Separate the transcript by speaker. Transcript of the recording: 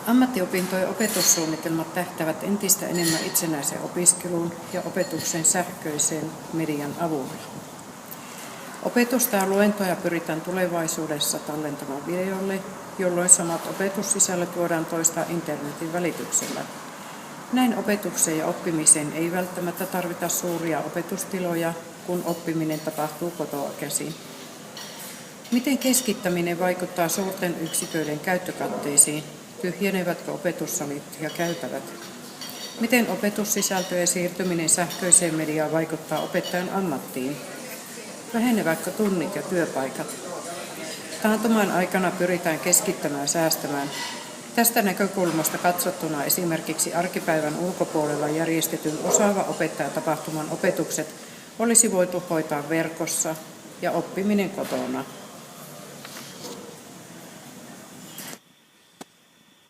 Speaker 1: Ammattiopintojen opetussuunnitelmat tähtäävät entistä enemmän itsenäiseen opiskeluun ja opetuksen sähköisen median avulla. Opetusta ja luentoja pyritään tulevaisuudessa tallentamaan videolle, jolloin samat opetussisällöt voidaan toistaa internetin välityksellä. Näin opetukseen ja oppimiseen ei välttämättä tarvita suuria opetustiloja, kun oppiminen tapahtuu kotoa käsin. Miten keskittäminen vaikuttaa suurten yksiköiden käyttökatteisiin? Tyhjenevätkö opetussalit ja käytävät? Miten opetussisältöjen siirtyminen sähköiseen mediaan vaikuttaa opettajan ammattiin? Vähenevätkö tunnit ja työpaikat? Taantuman aikana pyritään keskittämään ja säästämään. Tästä näkökulmasta katsottuna esimerkiksi arkipäivän ulkopuolella järjestetyn osaava opettajatapahtuman opetukset olisi voitu hoitaa verkossa ja oppiminen kotona.